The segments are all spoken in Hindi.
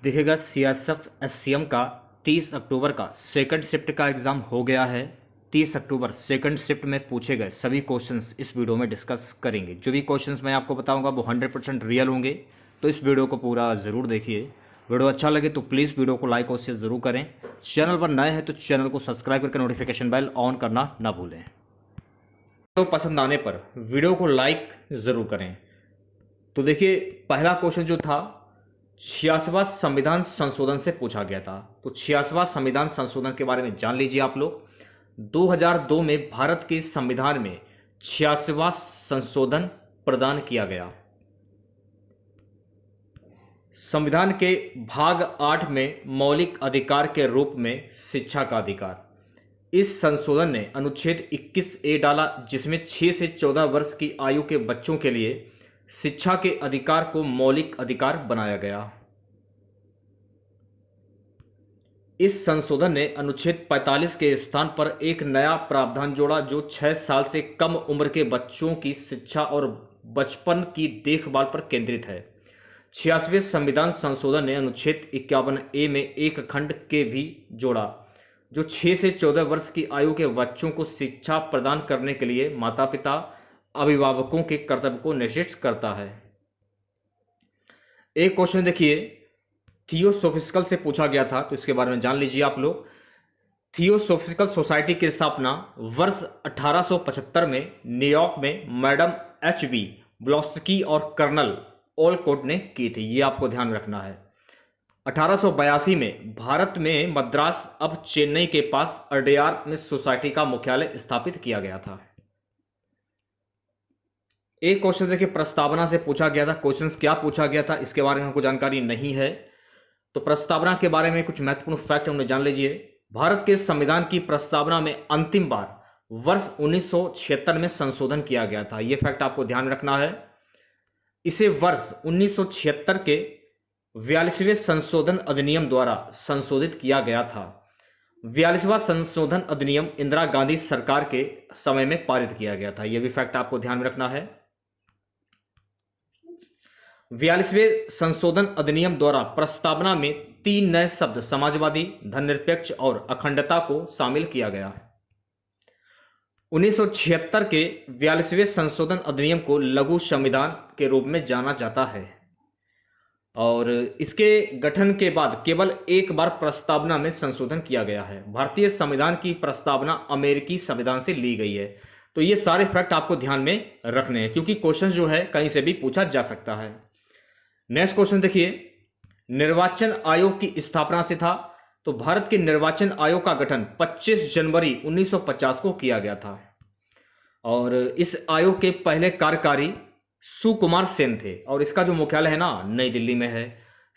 देखिएगा सीएसएफ एससीएम का 30 अक्टूबर का सेकंड शिफ्ट का एग्ज़ाम हो गया है। 30 अक्टूबर सेकंड शिफ्ट में पूछे गए सभी क्वेश्चंस इस वीडियो में डिस्कस करेंगे। जो भी क्वेश्चंस मैं आपको बताऊंगा वो 100% रियल होंगे, तो इस वीडियो को पूरा ज़रूर देखिए। वीडियो अच्छा लगे तो प्लीज़ वीडियो को लाइक और शेयर ज़रूर करें। चैनल पर नए हैं तो चैनल को सब्सक्राइब करके नोटिफिकेशन बेल ऑन करना ना भूलें। वीडियो पसंद आने पर वीडियो को लाइक ज़रूर करें। तो देखिए, पहला क्वेश्चन जो था 86वां संविधान संशोधन से पूछा गया था। तो 86वां संविधान संशोधन के बारे में जान लीजिए आप लोग। 2002 में भारत के संविधान में 86वां संशोधन प्रदान किया गया। संविधान के भाग 8 में मौलिक अधिकार के रूप में शिक्षा का अधिकार, इस संशोधन ने अनुच्छेद 21A डाला, जिसमें 6 से 14 वर्ष की आयु के बच्चों के लिए शिक्षा के अधिकार को मौलिक अधिकार बनाया गया। इस संशोधन ने अनुच्छेद 45 के स्थान पर एक नया प्रावधान जोड़ा, जो 6 साल से कम उम्र के बच्चों की शिक्षा और बचपन की देखभाल पर केंद्रित है। 86वें संविधान संशोधन ने अनुच्छेद 51A में एक खंड के भी जोड़ा, जो 6 से 14 वर्ष की आयु के बच्चों को शिक्षा प्रदान करने के लिए माता पिता अभिभावकों के कर्तव्य को निर्दिष्ट करता है। एक क्वेश्चन देखिए, थियोसोफिस्कल से पूछा गया था, तो इसके बारे में जान लीजिए आप लोग। थियोसोफिस्कल सोसाइटी की स्थापना वर्ष 1875 में न्यूयॉर्क में मैडम H.B. ब्लॉस्की और कर्नल ओलकोट ने की थी। ये आपको ध्यान रखना है। 1882 में भारत में मद्रास, अब चेन्नई के पास अडेयार में सोसाइटी का मुख्यालय स्थापित किया गया था। एक क्वेश्चन देखिए, प्रस्तावना से पूछा गया था। क्वेश्चंस क्या पूछा गया था इसके बारे में हमको जानकारी नहीं है, तो प्रस्तावना के बारे में कुछ महत्वपूर्ण फैक्ट हमने जान लीजिए। भारत के संविधान की प्रस्तावना में अंतिम बार वर्ष 1976 में संशोधन किया गया था। यह फैक्ट आपको ध्यान रखना है। इसे वर्ष 1976 के 42वें संशोधन अधिनियम द्वारा संशोधित किया गया था। 42वां संशोधन अधिनियम इंदिरा गांधी सरकार के समय में पारित किया गया था। यह भी फैक्ट आपको ध्यान में रखना है। 42वें संशोधन अधिनियम द्वारा प्रस्तावना में 3 नए शब्द समाजवादी, धर्मनिरपेक्ष और अखंडता को शामिल किया गया। 1976 के 42वें संशोधन अधिनियम को लघु संविधान के रूप में जाना जाता है, और इसके गठन के बाद केवल एक बार प्रस्तावना में संशोधन किया गया है। भारतीय संविधान की प्रस्तावना अमेरिकी संविधान से ली गई है। तो ये सारे फैक्ट आपको ध्यान में रखने हैं, क्योंकि क्वेश्चन जो है कहीं से भी पूछा जा सकता है। नेक्स्ट क्वेश्चन देखिए, निर्वाचन आयोग की स्थापना से था। तो भारत के निर्वाचन आयोग का गठन 25 जनवरी 1950 को किया गया था, और इस आयोग के पहले कार्यकारी सुकुमार सेन थे, और इसका जो मुख्यालय है ना, नई दिल्ली में है।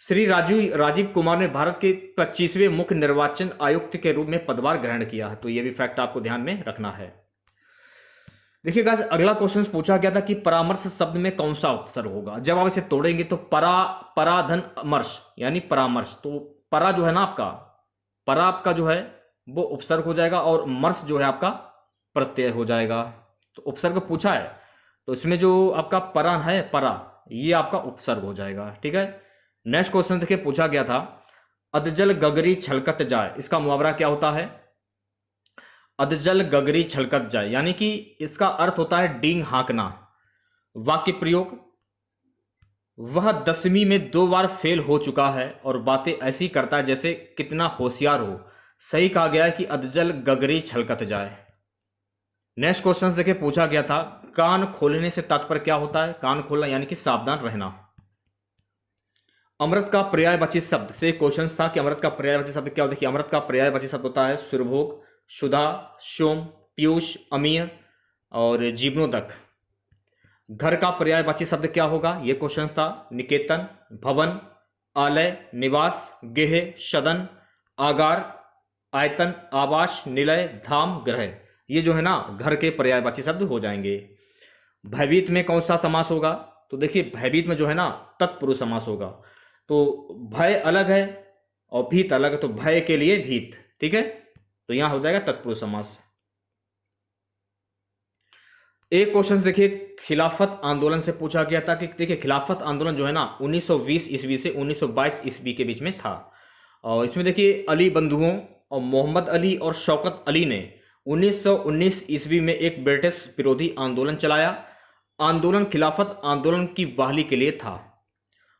श्री राजीव कुमार ने भारत के 25वें मुख्य निर्वाचन आयुक्त के रूप में पदभार ग्रहण किया है। तो यह भी फैक्ट आपको ध्यान में रखना है। देखिएगा, अगला क्वेश्चन पूछा गया था कि परामर्श शब्द में कौन सा उपसर्ग होगा। जब आप इसे तोड़ेंगे तो पराधन अमर्श यानी परामर्श, तो परा जो है ना आपका, परा आपका जो है वो उपसर्ग हो जाएगा, और मर्श जो है आपका प्रत्यय हो जाएगा। तो उपसर्ग पूछा है, तो इसमें जो आपका परा है, परा, ये आपका उपसर्ग हो जाएगा। ठीक है। नेक्स्ट क्वेश्चन देखिए, पूछा गया था अधजल गगरी छलकत जाए, इसका मुहावरा क्या होता है। अधजल गगरी छलकत जाए यानी कि इसका अर्थ होता है डींग हाँकना। वाक्य प्रयोग, वह 10वीं में 2 बार फेल हो चुका है और बातें ऐसी करता है जैसे कितना होशियार हो। सही कहा गया है कि अधजल गगरी छलकत जाए। नेक्स्ट क्वेश्चन देखिए, पूछा गया था कान खोलने से तात्पर्य क्या होता है। कान खोलना यानी कि सावधान रहना। अमृत का पर्यायवाची शब्द से क्वेश्चन था कि अमृत का पर्यायवाची शब्द क्या होता है। देखिए, अमृत का पर्यायवाची शब्द होता है सुरभोग, सुधा, सोम, पीयूष, अमीय और जीवनोदक। घर का पर्यायवाची शब्द क्या होगा, यह क्वेश्चन था। निकेतन, भवन, आलय, निवास, गेह, सदन, आगार, आयतन, आवास, निलय, धाम, ग्रह। ये जो है ना घर के पर्यायवाची शब्द हो जाएंगे। भयभीत में कौन सा समास होगा, तो देखिए भयभीत में जो है ना तत्पुरुष समास होगा। तो भय अलग है और भीत अलग है, तो भय के लिए भीत। ठीक है, तो यहां हो जाएगा तत्पुरुष समास। एक क्वेश्चन देखिए, खिलाफत आंदोलन से पूछा गया था कि देखिए खिलाफत आंदोलन जो है ना 1920 ईस्वी से 1922 ईस्वी के बीच में था। और इसमें देखिए अली बंधुओं और मोहम्मद अली और शौकत अली ने 1919 ईस्वी में एक ब्रिटिश विरोधी आंदोलन चलाया। आंदोलन खिलाफत आंदोलन की बहाली के लिए था।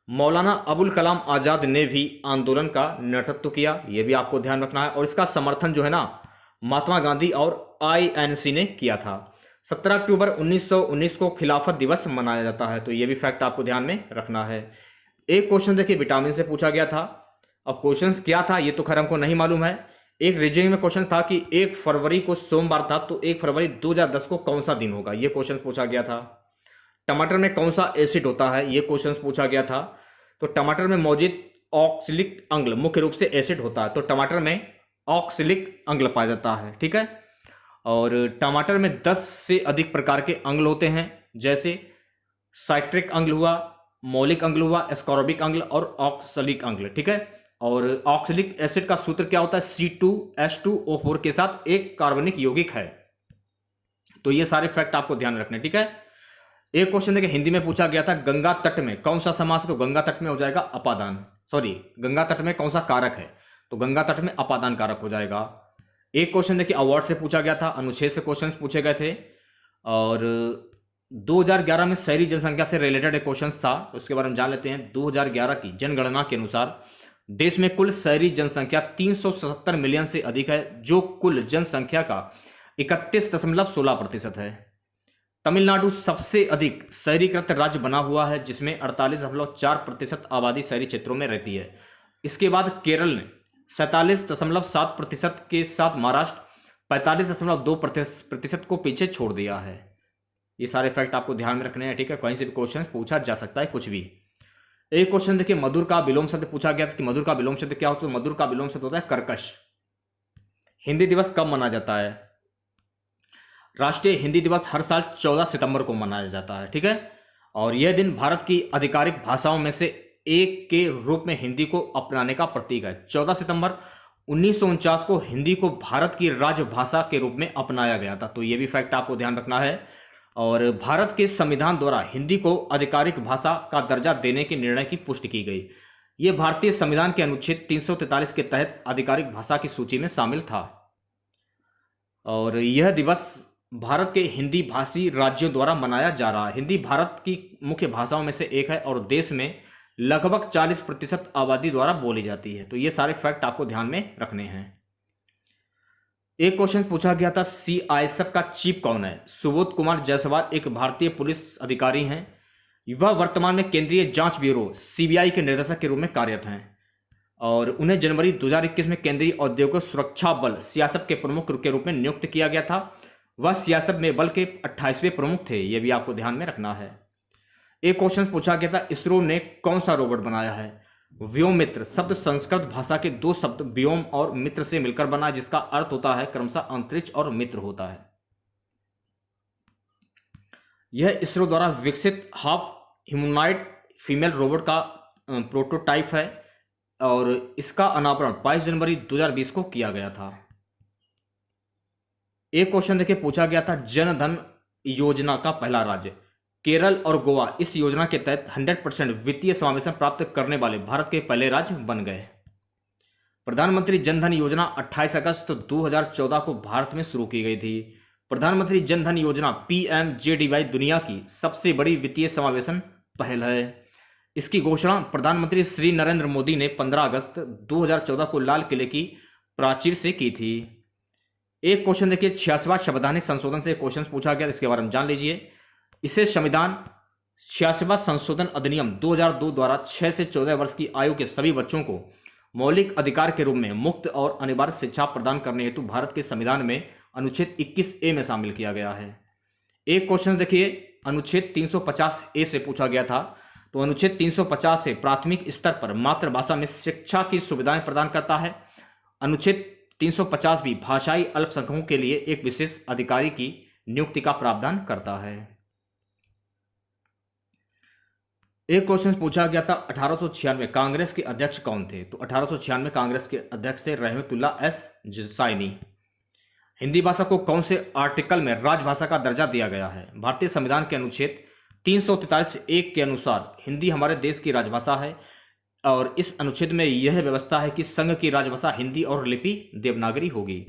मौलाना अबुल कलाम आज़ाद ने भी आंदोलन का नेतृत्व किया, यह भी आपको ध्यान रखना है। और इसका समर्थन जो है ना महात्मा गांधी और आईएनसी ने किया था। 17 अक्टूबर 1919 को खिलाफत दिवस मनाया जाता है, तो यह भी फैक्ट आपको ध्यान में रखना है। एक क्वेश्चन देखिए विटामिन से पूछा गया था। अब क्वेश्चन क्या था ये तो खैर हमको नहीं मालूम है। एक रीजनिंग में क्वेश्चन था कि 1 फरवरी को सोमवार था, तो 1 फरवरी 2010 को कौन सा दिन होगा, यह क्वेश्चन पूछा गया था। टमाटर में कौन सा एसिड होता है, यह क्वेश्चन पूछा गया था। तो टमाटर में मौजूद ऑक्सैलिक अम्ल मुख्य रूप से एसिड होता है, तो टमाटर में ऑक्सैलिक अम्ल पाया जाता है, ठीक है। और टमाटर में 10 से अधिक प्रकार के अम्ल होते हैं, जैसे साइट्रिक अम्ल हुआ, मौलिक अम्ल हुआ, एस्कॉर्बिक अम्ल और ऑक्सैलिक अम्ल, ठीक है। और ऑक्सैलिक एसिड का सूत्र क्या होता है, C2H2O4 के साथ एक कार्बनिक यौगिक है। तो ये सारे फैक्ट आपको ध्यान रखने, ठीक है। एक क्वेश्चन देखिए हिंदी में पूछा गया था, गंगा तट में कौन सा समास है, तो गंगा तट में हो जाएगा अपादान, सॉरी गंगा तट में कौन सा कारक है, तो गंगा तट में अपादान कारक हो जाएगा। एक क्वेश्चन देखिए अवार्ड से पूछा गया था, अनुच्छेद से क्वेश्चन पूछे गए थे। और 2011 में शहरी जनसंख्या से रिलेटेड एक क्वेश्चन था, उसके बारे में जान लेते हैं। 2011 की जनगणना के अनुसार देश में कुल शहरी जनसंख्या 377 मिलियन से अधिक है, जो कुल जनसंख्या का 31.16% है। तमिलनाडु सबसे अधिक शहरीकृत राज्य बना हुआ है, जिसमें 48.4% आबादी शहरी क्षेत्रों में रहती है। इसके बाद केरल ने 47.7% के साथ महाराष्ट्र 45.2% को पीछे छोड़ दिया है। ये सारे फैक्ट आपको ध्यान में रखने हैं, ठीक है। कहीं से भी क्वेश्चन पूछा जा सकता है, कुछ भी। एक क्वेश्चन देखिए मधुर का विलोम शब्द पूछा गया था कि मधुर का विलोम शब्द क्या होता है, तो मधुर का विलोम शब्द होता है कर्कश। हिंदी दिवस कब मनाया जाता है, राष्ट्रीय हिंदी दिवस हर साल 14 सितंबर को मनाया जाता है, ठीक है। और यह दिन भारत की आधिकारिक भाषाओं में से एक के रूप में हिंदी को अपनाने का प्रतीक है। 14 सितंबर 1949 को हिंदी को भारत की राजभाषा के रूप में अपनाया गया था, तो यह भी फैक्ट आपको ध्यान रखना है। और भारत के संविधान द्वारा हिंदी को आधिकारिक भाषा का दर्जा देने के निर्णय की पुष्टि की गई। यह भारतीय संविधान के अनुच्छेद 343 के तहत आधिकारिक भाषा की सूची में शामिल था। और यह दिवस भारत के हिंदी भाषी राज्यों द्वारा मनाया जा रहा है। हिंदी भारत की मुख्य भाषाओं में से एक है और देश में लगभग 40% आबादी द्वारा बोली जाती है। तो ये सारे फैक्ट आपको ध्यान में रखने हैं। एक क्वेश्चन पूछा गया था, CISF का चीफ कौन है? सुबोध कुमार जायसवाल एक भारतीय पुलिस अधिकारी हैं। वह वर्तमान में केंद्रीय जांच ब्यूरो CBI के निर्देशक के रूप में कार्यरत हैं और उन्हें जनवरी 2021 में केंद्रीय औद्योगिक सुरक्षा बल CISF के प्रमुख के रूप में नियुक्त किया गया था। वह CISF में बल के 28वें प्रमुख थे, यह भी आपको ध्यान में रखना है। एक क्वेश्चन पूछा गया था, इसरो ने कौन सा रोबोट बनाया है? व्योम मित्र शब्द संस्कृत भाषा के दो शब्द व्योम और मित्र से मिलकर बना, जिसका अर्थ होता है क्रमशः अंतरिक्ष और मित्र होता है। यह इसरो द्वारा विकसित हाफ ह्यूमनॉइड फीमेल रोबोट का प्रोटोटाइप है और इसका अनावरण 22 जनवरी 2020 को किया गया था। एक क्वेश्चन देखिए पूछा गया था, जन धन योजना का पहला राज्य केरल और गोवा इस योजना के तहत 100% वित्तीय समावेशन प्राप्त करने वाले भारत के पहले राज्य बन गए। प्रधानमंत्री जन धन योजना 28 अगस्त 2014 को भारत में शुरू की गई थी। प्रधानमंत्री जन धन योजना PMJDY दुनिया की सबसे बड़ी वित्तीय समावेशन पहल है। इसकी घोषणा प्रधानमंत्री श्री नरेंद्र मोदी ने 15 अगस्त 2014 को लाल किले की प्राचीर से की थी। एक क्वेश्चन देखिए, 86वां संवैधानिक संशोधन से क्वेश्चन पूछा गया, इसके बारे में जान लीजिए। इसे संविधान 86वां संशोधन अधिनियम 2002 द्वारा 6 से 14 वर्ष की आयु के सभी बच्चों को मौलिक अधिकार के रूप में मुफ्त और अनिवार्य शिक्षा प्रदान करने हेतु भारत के संविधान में अनुच्छेद 21A में शामिल किया गया है। एक क्वेश्चन देखिए, अनुच्छेद 350A से पूछा गया था, तो अनुच्छेद 350 से प्राथमिक स्तर पर मातृभाषा में शिक्षा की सुविधाएं प्रदान करता है। अनुच्छेद 350 भी भाषाई अल्पसंख्यकों के लिए एक विशेष अधिकारी की नियुक्ति का प्रावधान करता है। एक क्वेश्चन पूछा गया था, 1896 कांग्रेस के अध्यक्ष कौन थे? तो 1896 कांग्रेस के अध्यक्ष थे रहमतुल्लाह एस साइनी। हिंदी भाषा को कौन से आर्टिकल में राजभाषा का दर्जा दिया गया है? भारतीय संविधान के अनुच्छेद 343(1) के अनुसार हिंदी हमारे देश की राजभाषा है और इस अनुच्छेद में यह व्यवस्था है कि संघ की राजभाषा हिंदी और लिपि देवनागरी होगी।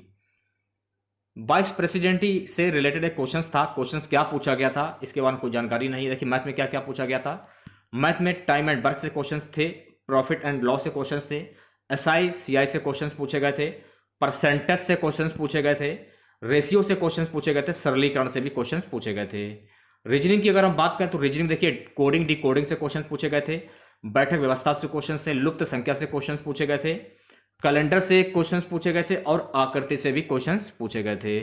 वाइस प्रेसिडेंटी से रिलेटेड एक क्वेश्चन था। क्वेश्चन क्या पूछा गया था इसके बारे में कोई जानकारी नहीं है। देखिए मैथ में क्या क्या पूछा गया था। मैथ में टाइम एंड बर्थ से क्वेश्चन थे, प्रॉफिट एंड लॉस से क्वेश्चन थे, एसआई सीआई से क्वेश्चन पूछे गए थे, परसेंटेज से क्वेश्चन पूछे गए थे, रेशियो से क्वेश्चन पूछे गए थे, सरलीकरण से भी क्वेश्चन पूछे गए थे। रीजनिंग की अगर हम बात करें तो रीजनिंग देखिए कोडिंग डिकोडिंग से क्वेश्चन पूछे गए थे, बैठक व्यवस्था से क्वेश्चन थे, लुप्त संख्या से क्वेश्चन पूछे गए थे, कैलेंडर से क्वेश्चंस पूछे गए थे और आकृति से भी क्वेश्चंस पूछे गए थे।